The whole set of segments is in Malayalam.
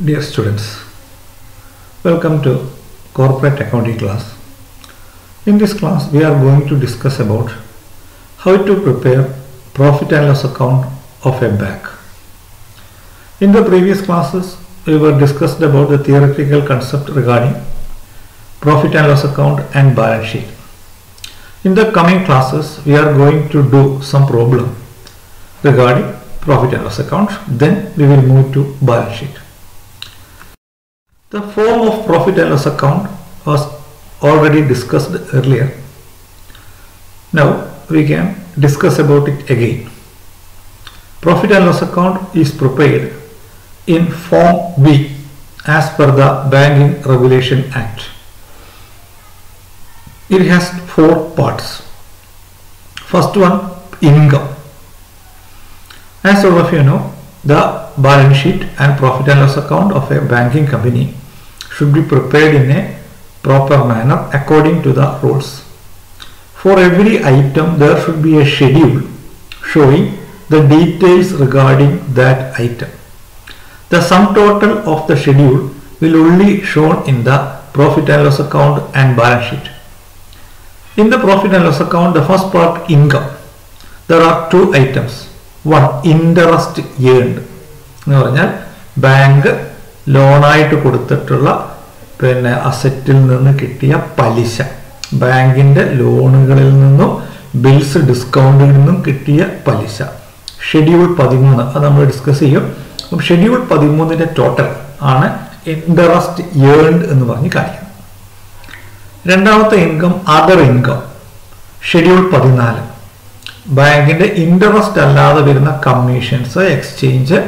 Dear students, welcome to corporate accounting class. In this class we are going to discuss about how to prepare profit and loss account of a bank. In the previous classes we were discussed about the theoretical concept regarding profit and loss account and balance sheet. In the coming classes we are going to do some problem regarding profit and loss account, then we will move to balance sheet. The form of profit and loss account was already discussed earlier. Now we can discuss about it again. Profit and loss account is prepared in form B as per the Banking Regulation Act. It has four parts. First one, income. As all of you know, the balance sheet and profit and loss account of a banking company should be prepared in a proper manner according to the rules. For every item there should be a schedule showing the details regarding that item. The sum total of the schedule will only shown in the profit and loss account and balance sheet. In the profit and loss account, the first part, income, there are two items. One, interest earned. Bank loan ആയിട്ട് കൊടുത്തിട്ടുള്ള പിന്നെ അസറ്റിൽ നിന്ന് കിട്ടിയ പലിശ, ബാങ്കിന്റെ ലോണുകളിൽ നിന്നും ബിൽസ് ഡിസ്കൗണ്ടിൽ നിന്നും കിട്ടിയ പലിശ. ഷെഡ്യൂൾ 13 അത് നമ്മൾ ഡിസ്കസ് ചെയ്യും. അപ്പം ഷെഡ്യൂൾ 13ന്റെ ടോട്ടൽ ആണ് ഇൻട്രസ്റ്റ് ഏൺഡ് എന്ന് പറഞ്ഞ് കാണിക്കുന്നത്. രണ്ടാമത്തെ ഇൻകം അതർ ഇൻകം, ഷെഡ്യൂൾ 14, ബാങ്കിന്റെ ഇൻട്രസ്റ്റ് അല്ലാതെ വരുന്ന കമ്മീഷൻസ്, എക്സ്ചേഞ്ച്,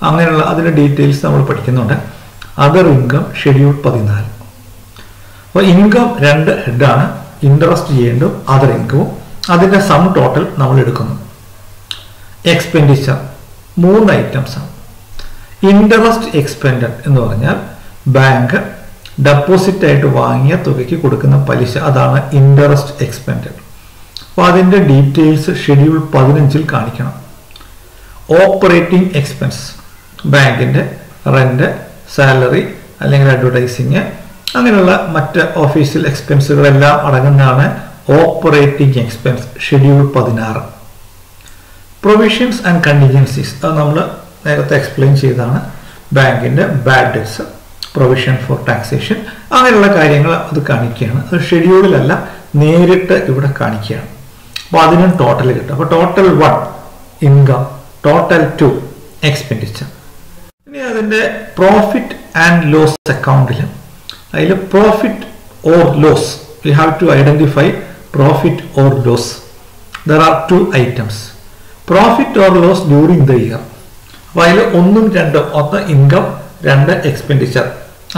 അങ്ങനെയുള്ള അതിന്റെ ഡീറ്റെയിൽസ് നമ്മൾ പഠിക്കുന്നുണ്ട്. Other income schedule 14. അപ്പോൾ ഇൻകം രണ്ട് ഹെഡാണ്, ഇൻട്രസ്റ്റ് ചെയ്യേണ്ടതും അതർ ഇൻകവും. അതിന്റെ സം ടോട്ടൽ നമ്മൾ എടുക്കുന്നു. എക്സ്പെൻഡിച്ചർ മൂന്ന് ഐറ്റംസ് ആണ്. ഇൻട്രസ്റ്റ് എക്സ്പെൻഡഡ് എന്ന് പറഞ്ഞാൽ ബാങ്ക് ഡെപ്പോസിറ്റ് ആയിട്ട് വാങ്ങിയ തുകയ്ക്ക് കൊടുക്കുന്ന പലിശ, അതാണ് ഇൻട്രസ്റ്റ് എക്സ്പെൻഡഡ്. അപ്പോൾ അതിന്റെ ഡീറ്റെയിൽസ് ഷെഡ്യൂൾ 15 കാണിക്കണം. ഓപ്പറേറ്റിംഗ് എക്സ്പെൻസ്, ബാങ്കിന്റെ റെന്റ്, സാലറി അല്ലെങ്കിൽ അഡ്വർടൈസിങ്, അങ്ങനെയുള്ള മറ്റ് ഓഫീഷ്യൽ എക്സ്പെൻസുകളെല്ലാം അടങ്ങുന്നതാണ് operating expense, schedule 16. Provisions and contingencies, അത് നമ്മൾ നേരത്തെ എക്സ്പ്ലെയിൻ ചെയ്തതാണ്. ബാങ്കിന്റെ bad debts, provision for taxation, അങ്ങനെയുള്ള കാര്യങ്ങൾ അത് കാണിക്കുകയാണ്. അത് ഷെഡ്യൂളിലല്ല, നേരിട്ട് ഇവിടെ കാണിക്കുകയാണ്. അപ്പോൾ അതിനും ടോട്ടൽ കിട്ടും. അപ്പോൾ ടോട്ടൽ 1 ഇൻകം, ടോട്ടൽ 2 എക്സ്പെൻഡിച്ചർ. ഇനി അതിൻ്റെ പ്രോഫിറ്റ് ആൻഡ് ലോസ് അക്കൗണ്ടിൽ അതിൽ profit or loss, we have to identify profit or loss. There are 2 items, profit or loss during the year. അപ്പോൾ അതിൽ 1ഉം 2ഉം, ഒന്ന് ഇൻകം, 2 എക്സ്പെൻഡിച്ചർ.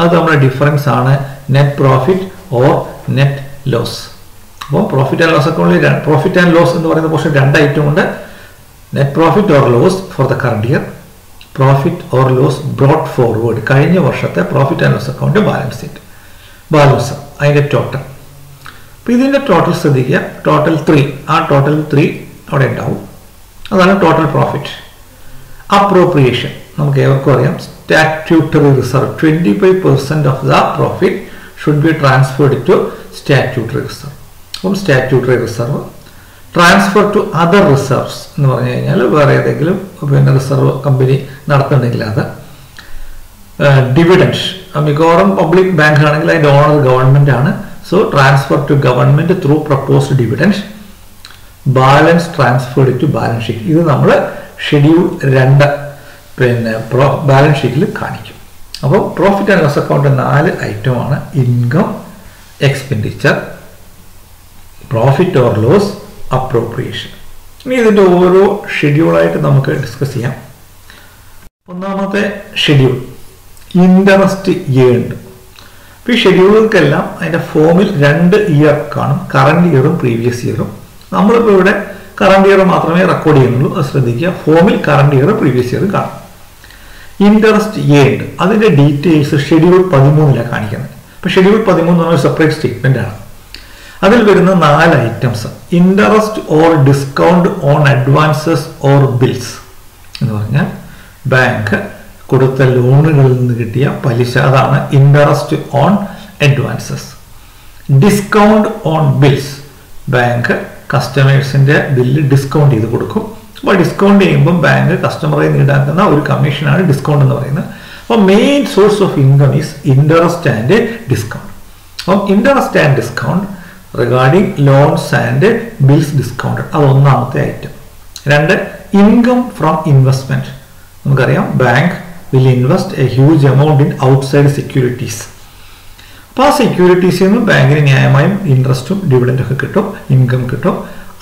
അത് നമ്മുടെ ഡിഫറൻസ് ആണ് net profit or net loss. അപ്പോൾ പ്രോഫിറ്റ് ആൻഡ് ലോസ് അക്കൗണ്ടിൽ പ്രോഫിറ്റ് ആൻഡ് ലോസ് എന്ന് പറയുന്ന പോർഷൻ 2 ഐറ്റം ഉണ്ട്. Net profit or loss for the current year, profit or loss brought forward, കഴിഞ്ഞ വർഷത്തെ profit and loss account balance sheet, balance, അതിൻ്റെ ടോട്ടൽ. അപ്പോൾ ഇതിൻ്റെ ടോട്ടൽ ശ്രദ്ധിക്കുക, ടോട്ടൽ 3, ആ ടോട്ടൽ 3 അവിടെ ഉണ്ടാവും. അതാണ് ടോട്ടൽ പ്രോഫിറ്റ്. അപ്രോപ്രിയേഷൻ നമുക്ക് ഏവർക്കും അറിയാം, statutory reserve, 25% of the profit should be transferred to statutory reserve. അപ്പം statutory reserve. Transfer to other reserves എന്ന് പറഞ്ഞു കഴിഞ്ഞാൽ വേറെ ഏതെങ്കിലും പിന്നെ റിസർവ് കമ്പനി നടത്തുന്നുണ്ടെങ്കിൽ അത്. ഡിവിഡൻഡ്, മിക്കവാറും പബ്ലിക് ബാങ്ക് ആണെങ്കിൽ അതിൻ്റെ ഓണർ ഗവൺമെന്റ് ആണ്. So transfer to government through proposed dividend. Balance transferred to balance sheet. ഇത് നമ്മൾ ഷെഡ്യൂൾ 2 പിന്നെ ബാലൻസ് ഷീറ്റിൽ കാണിക്കും. അപ്പോൾ പ്രോഫിറ്റ് ആൻഡ് ലോസ് അക്കൗണ്ട് 4 ഐറ്റമാണ്: income, expenditure, profit or loss, appropriation. ഇനി ഇതിൻ്റെ ഓരോ ഷെഡ്യൂളായിട്ട് നമുക്ക് ഡിസ്കസ് ചെയ്യാം. ഒന്നാമത്തെ ഷെഡ്യൂൾ ഇൻട്രസ്റ്റ് ഏൺഡ്. ഇപ്പോൾ ഈ ഷെഡ്യൂളുകൾക്കെല്ലാം അതിൻ്റെ ഫോമിൽ 2 ഇയർ കാണും, കറണ്ട് ഇയറും പ്രീവിയസ് ഇയറും. നമ്മളിപ്പോൾ ഇവിടെ കറണ്ട് ഇയർ മാത്രമേ റെക്കോർഡ് ചെയ്യുന്നുള്ളൂ, അത് ശ്രദ്ധിക്കുക. ഫോമിൽ കറണ്ട് ഇയർ പ്രീവിയസ് ഇയർ കാണും. ഇൻട്രസ്റ്റ് ഏൺഡ് അതിൻ്റെ ഡീറ്റെയിൽസ് ഷെഡ്യൂൾ 13 കാണിക്കുന്നത്. ഇപ്പോൾ ഷെഡ്യൂൾ 13 എന്ന് പറഞ്ഞാൽ സെപ്പറേറ്റ് സ്റ്റേറ്റ്മെന്റ് ആണ്. അതിൽ വരുന്ന 4 items: interest or discount on advances or bills എന്ന് പറഞ്ഞാൽ ബാങ്ക് കൊടുത്ത ലോണുകളിൽ നിന്ന് കിട്ടിയ പലിശ, അതാണ് interest on advances. Discount on bills, bank കസ്റ്റമേഴ്സിന്റെ ബില്ല് ഡിസ്കൗണ്ട് ചെയ്ത് കൊടുക്കും. അപ്പോൾ ഡിസ്കൗണ്ട് ചെയ്യുമ്പോൾ ബാങ്ക് കസ്റ്റമറെ ഈടാക്കുന്ന ഒരു കമ്മീഷനാണ് ഡിസ്കൗണ്ട് എന്ന് പറയുന്നത്. അപ്പോൾ main source of income is interest and discount. അപ്പം interest and discount regarding loans and bills discount, അത് ഒന്നാമത്തെ ഐറ്റം. രണ്ട്, ഇൻകം ഫ്രം ഇൻവെസ്റ്റ്മെന്റ്. നമുക്കറിയാം bank will invest a huge amount in outside securities. അപ്പോൾ ആ സെക്യൂരിറ്റീസിൽ നിന്ന് ബാങ്കിന് ന്യായമായും ഇൻട്രസ്റ്റും ഡിവിഡൻറ്റും ഒക്കെ കിട്ടും, ഇൻകം കിട്ടും.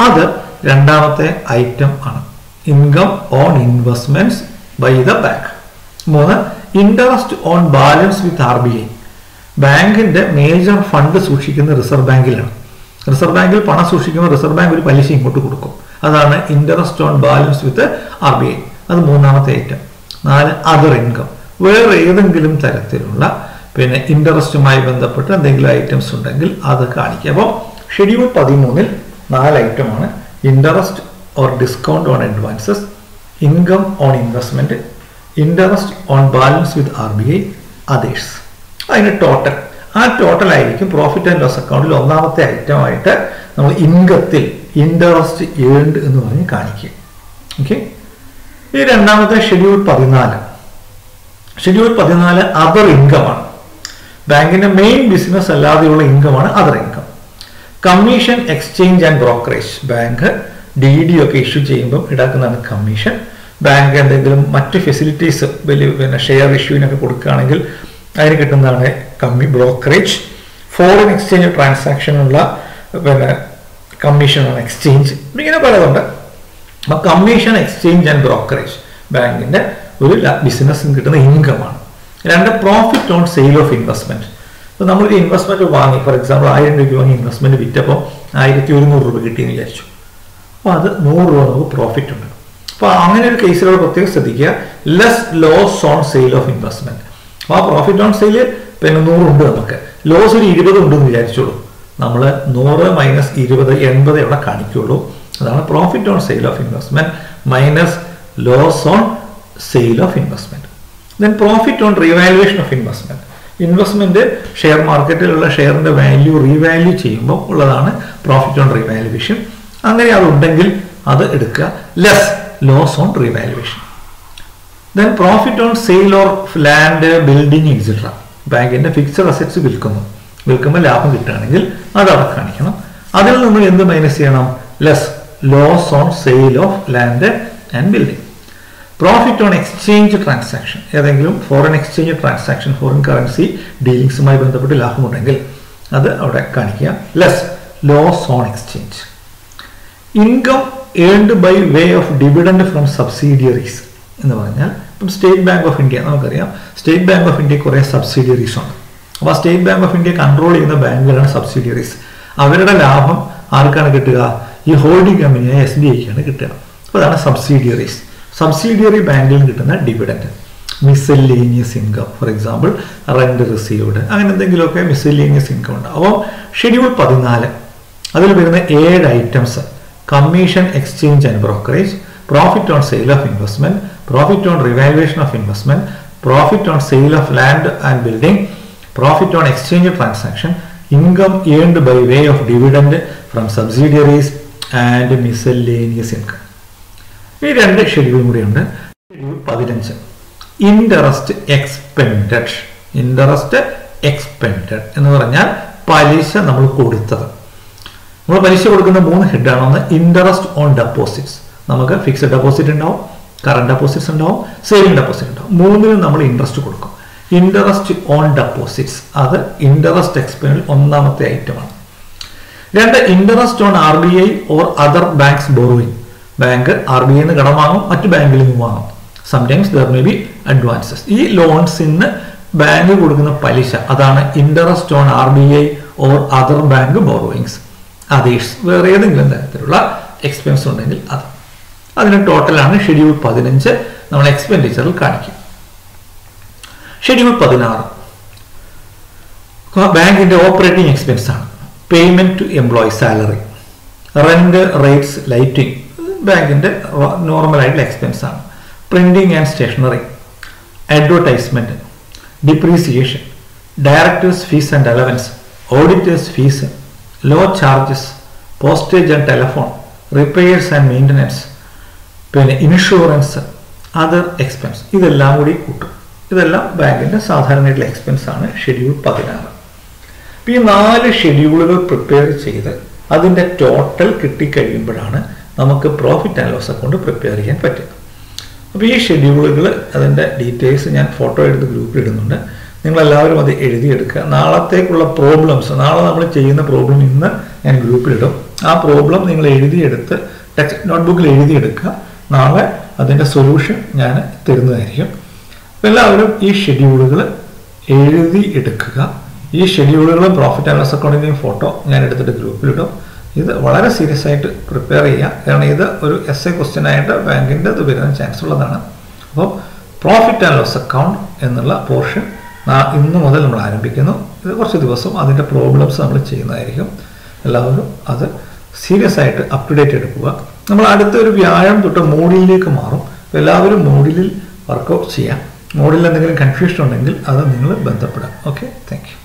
അത് രണ്ടാമത്തെ ഐറ്റം ആണ്, income on investments by the bank. മൂന്ന്, interest on balance with RBI. ബാങ്കിന്റെ മേജർ ഫണ്ട് സൂക്ഷിക്കുന്ന റിസർവ് ബാങ്കിലാണ്. റിസർവ് ബാങ്കിൽ പണം സൂക്ഷിക്കുമ്പോൾ റിസർവ് ബാങ്ക് ഒരു പലിശ ഇങ്ങോട്ട് കൊടുക്കും, അതാണ് interest on balance with RBI. അത് മൂന്നാമത്തെ ഐറ്റം. നാല്, അതർ ഇൻകം, വേറെ ഏതെങ്കിലും തരത്തിലുള്ള പിന്നെ ഇൻട്രസ്റ്റുമായി ബന്ധപ്പെട്ട് എന്തെങ്കിലും ഐറ്റംസ് ഉണ്ടെങ്കിൽ അത് കാണിക്കുക. അപ്പോൾ ഷെഡ്യൂൾ 13 4 ഐറ്റമാണ്: interest or discount on advances, income on investment, interest on balance with RBI, others. അതിന് ടോട്ടൽ, ആ ടോട്ടൽ ആയിരിക്കും പ്രോഫിറ്റ് ആൻഡ് ലോസ് അക്കൗണ്ടിൽ ഒന്നാമത്തെ ഐറ്റമായിട്ട് നമ്മൾ ഇൻകത്തിൽ ഇൻട്രസ്റ്റ് ഏൺഡ് എന്ന് പറഞ്ഞ് കാണിക്കുക. ഓക്കെ. ഈ രണ്ടാമത്തെ ഷെഡ്യൂൾ 14. ഷെഡ്യൂൾ 14 അതർ ഇൻകം ആണ്. ബാങ്കിന്റെ മെയിൻ ബിസിനസ് അല്ലാതെയുള്ള ഇൻകമാണ് other income. Commission, exchange and brokerage. Bank DD ഒക്കെ ഇഷ്യൂ ചെയ്യുമ്പോൾ ഈടാക്കുന്നതാണ് കമ്മീഷൻ. ബാങ്ക് എന്തെങ്കിലും മറ്റ് ഫെസിലിറ്റീസ് പിന്നെ ഷെയർ ഇഷ്യൂവിനൊക്കെ കൊടുക്കുകയാണെങ്കിൽ അതിന് കിട്ടുന്നതാണ് ബ്രോക്കറേജ്. ഫോറിൻ എക്സ്ചേഞ്ച് ട്രാൻസാക്ഷനുള്ള പിന്നെ കമ്മീഷനാണ് എക്സ്ചേഞ്ച്. ഇങ്ങനെ പലതുണ്ട്. അപ്പം കമ്മീഷൻ, എക്സ്ചേഞ്ച് ആൻഡ് ബ്രോക്കറേജ് ബാങ്കിന്റെ ഒരു ബിസിനസ്സിന് കിട്ടുന്ന ഇൻകമാണ്. രണ്ട്, profit on sale of investment. ഇപ്പം നമ്മളൊരു ഇൻവെസ്റ്റ്മെന്റ് വാങ്ങി, ഫോർ എക്സാമ്പിൾ 1000 രൂപ വാങ്ങി ഇൻവെസ്റ്റ്മെന്റ് വിറ്റപ്പോൾ 1100 രൂപ കിട്ടിയെന്ന് വിചാരിച്ചു. അപ്പോൾ അത് 100 രൂപ നമുക്ക് പ്രോഫിറ്റ് ഉണ്ട്. അപ്പോൾ അങ്ങനെ ഒരു കേസിലുള്ള പ്രത്യേകം ശ്രദ്ധിക്കുക, less loss on sale of investment. അപ്പോൾ ആ പ്രോഫിറ്റ് ഓൺ സെയിൽ പിന്നെ 100 ഉണ്ട്, നമുക്ക് ലോസ് ഒരു 20 ഉണ്ടെന്ന് വിചാരിച്ചോളൂ. നമ്മൾ 100 മൈനസ് 20 80 അവിടെ കാണിക്കുള്ളൂ. അതാണ് profit on sale of investment minus loss on sale of investment. Then profit on revaluation of investment. Investment share മാർക്കറ്റിലുള്ള ഷെയറിന്റെ വാല്യൂ റീവാല്യൂ ചെയ്യുമ്പോൾ ഉള്ളതാണ് പ്രോഫിറ്റ് ഓൺ റീവാലുവേഷൻ. അങ്ങനെ അതുണ്ടെങ്കിൽ അത് എടുക്കുക, less loss on revaluation. Then profit on sale of land, building etcetera. ബാങ്കിന്റെ ഫിക്സഡ് അസറ്റ്സ് വിൽക്കുമ്പോൾ ലാഭം കിട്ടുകയാണെങ്കിൽ അത് അവിടെ കാണിക്കണം. അതിൽ നിന്ന് എന്ത് മൈനസ് ചെയ്യണം? Less loss on sale of land and building. Profit on exchange transaction. ഏതെങ്കിലും foreign exchange transaction, foreign currency ഡീലിങ്സുമായി ബന്ധപ്പെട്ട് ലാഭമുണ്ടെങ്കിൽ അത് അവിടെ കാണിക്കുക, less loss on exchange. Income earned by way of dividend from subsidiaries എന്ന് പറഞ്ഞാൽ, ഇപ്പം സ്റ്റേറ്റ് ബാങ്ക് ഓഫ് ഇന്ത്യ നമുക്കറിയാം, സ്റ്റേറ്റ് ബാങ്ക് ഓഫ് ഇന്ത്യ കുറേ സബ്സിഡിയറീസ് ഉണ്ട്. അപ്പോൾ State Bank of India control ചെയ്യുന്ന ബാങ്കുകളാണ് സബ്സിഡിയറീസ്. അവരുടെ ലാഭം ആർക്കാണ് കിട്ടുക? ഈ ഹോൾഡിംഗ് കമ്പനിയായ SBIക്കാണ് കിട്ടുക. അപ്പോൾ അതാണ് സബ്സിഡിയറീസ്. സബ്സിഡിയറി ബാങ്കിൽ നിന്ന് കിട്ടുന്ന dividend. Miscellaneous income, for example rent received, അങ്ങനെ എന്തെങ്കിലുമൊക്കെ മിസെല്ലേനിയസ് ഇൻകം ഉണ്ട്. അപ്പോൾ ഷെഡ്യൂൾ 14 അതിൽ വരുന്ന 7 items: commission, exchange and brokerage, profit on sale of investment, profit on revaluation of investment, profit on sale of land and building, profit on exchange transaction, income earned by way of dividend from subsidiaries and miscellaneous income. ഈ 2 ഷെഡ്യൂളും കൂടിയുണ്ട്. Schedule 15 interest expended. Interest expended എന്ന് പറഞ്ഞാൽ പലിശ നമ്മൾ കൊടുത്തത്. നമ്മൾ പലിശ കൊടുക്കുന്ന 3 ഹെഡാണ്. ഒന്ന് ഇൻട്രസ്റ്റ് ഓൺ ഡെപ്പോസിറ്റ്സ്. നമുക്ക് ഫിക്സഡ് ഡെപ്പോസിറ്റ് ഉണ്ടാവും, കറണ്ട് ഡെപ്പോസിറ്റ്സ് ഉണ്ടാവും, സേവിംഗ് ഡെപ്പോസിറ്റ് ഉണ്ടാവും. 3നും നമ്മൾ ഇൻട്രസ്റ്റ് കൊടുക്കും. ഇൻട്രസ്റ്റ് ഓൺ ഡെപ്പോസിറ്റ്സ് അത് ഇൻട്രസ്റ്റ് എക്സ്പെൻഡ് ഒന്നാമത്തെ ഐറ്റമാണ്. 2, interest on RBI or other banks borrowing. Bank RBI നിന്ന് കടം വാങ്ങും, മറ്റു ബാങ്കിൽ നിന്നും വാങ്ങും. Sometimes there may be advances. ഈ ലോൺസിന് ബാങ്ക് കൊടുക്കുന്ന പലിശ, അതാണ് interest on RBI or other bank borrowings. Others, വേറെ ഏതെങ്കിലും തരത്തിലുള്ള എക്സ്പെൻസ് ഉണ്ടെങ്കിൽ അത്. അതിന് ടോട്ടലാണ് ഷെഡ്യൂൾ 15 നമ്മൾ എക്സ്പെൻഡിച്ചറിൽ കാണിക്കും. ഷെഡ്യൂൾ 16 ബാങ്കിന്റെ ഓപ്പറേറ്റിംഗ് എക്സ്പെൻസ് ആണ്. Payment to employee, salary, rent, rates, lighting ബാങ്കിന്റെ നോർമൽ ആയിട്ടുള്ള എക്സ്പെൻസ് ആണ്. Printing and stationery, advertisement, depreciation, directors' fees and allowance, auditors' fees, law charges, postage and telephone, repairs and maintenance, insurance, other expense, ഇതെല്ലാം കൂടി കൂട്ടും. ഇതെല്ലാം ബാങ്കിൻ്റെ സാധാരണയായിട്ടുള്ള എക്സ്പെൻസ് ആണ് ഷെഡ്യൂൾ 16. അപ്പോൾ ഈ 4 ഷെഡ്യൂളുകൾ പ്രിപ്പയർ ചെയ്ത് അതിൻ്റെ ടോട്ടൽ കിട്ടിക്കഴിയുമ്പോഴാണ് നമുക്ക് profit and loss account prepare ചെയ്യാൻ പറ്റുക. അപ്പോൾ ഈ ഷെഡ്യൂളുകൾ അതിൻ്റെ ഡീറ്റെയിൽസ് ഞാൻ ഫോട്ടോ എടുത്ത് ഗ്രൂപ്പിൽ ഇടുന്നുണ്ട്. നിങ്ങളെല്ലാവരും അത് എഴുതിയെടുക്കുക. നാളത്തേക്കുള്ള പ്രോബ്ലംസ്, നാളെ നമ്മൾ ചെയ്യുന്ന പ്രോബ്ലം ഇന്ന് ഞാൻ ഗ്രൂപ്പിലിടും. ആ പ്രോബ്ലം നിങ്ങൾ എഴുതിയെടുത്ത് ടെക്സ്റ്റ് നോട്ട്ബുക്കിൽ എഴുതിയെടുക്കുക. നാളെ അതിൻ്റെ സൊല്യൂഷൻ ഞാൻ തരുന്നതായിരിക്കും. അപ്പോൾ എല്ലാവരും ഈ ഷെഡ്യൂളുകൾ എഴുതിയെടുക്കുക. ഈ ഷെഡ്യൂളുകളും പ്രോഫിറ്റ് ആൻഡ് ലോസ് അക്കൗണ്ടിൻ്റെയും ഫോട്ടോ ഞാൻ എടുത്തിട്ട് ഗ്രൂപ്പിലിടും. ഇത് വളരെ സീരിയസ് ആയിട്ട് പ്രിപ്പയർ ചെയ്യുക. കാരണം ഇത് ഒരു എസ്എ ക്വസ്റ്റ്യൻ ആയിട്ട് ബാങ്കിൻ്റെ ഇത് വരുന്ന ചാൻസ് ഉള്ളതാണ്. അപ്പോൾ പ്രോഫിറ്റ് ആൻഡ് ലോസ് അക്കൗണ്ട് എന്നുള്ള പോർഷൻ ഇന്ന് മുതൽ നമ്മൾ ആരംഭിക്കുന്നു. ഇത് കുറച്ച് ദിവസം അതിൻ്റെ പ്രോബ്ലംസ് നമ്മൾ ചെയ്യുന്നതായിരിക്കും. എല്ലാവരും അത് സീരിയസ് ആയിട്ട് അപ് ടു ഡേറ്റ് എടുക്കുക. നമ്മൾ അടുത്തൊരു വ്യാഴം തൊട്ട് മോഡിലേക്ക് മാറും. അപ്പോൾ എല്ലാവരും മോഡിലിൽ വർക്കൗട്ട് ചെയ്യാം. മോഡിൽ എന്തെങ്കിലും കൺഫ്യൂഷൻ ഉണ്ടെങ്കിൽ അത് നിങ്ങൾ ബന്ധപ്പെടാം. Okay, thank you.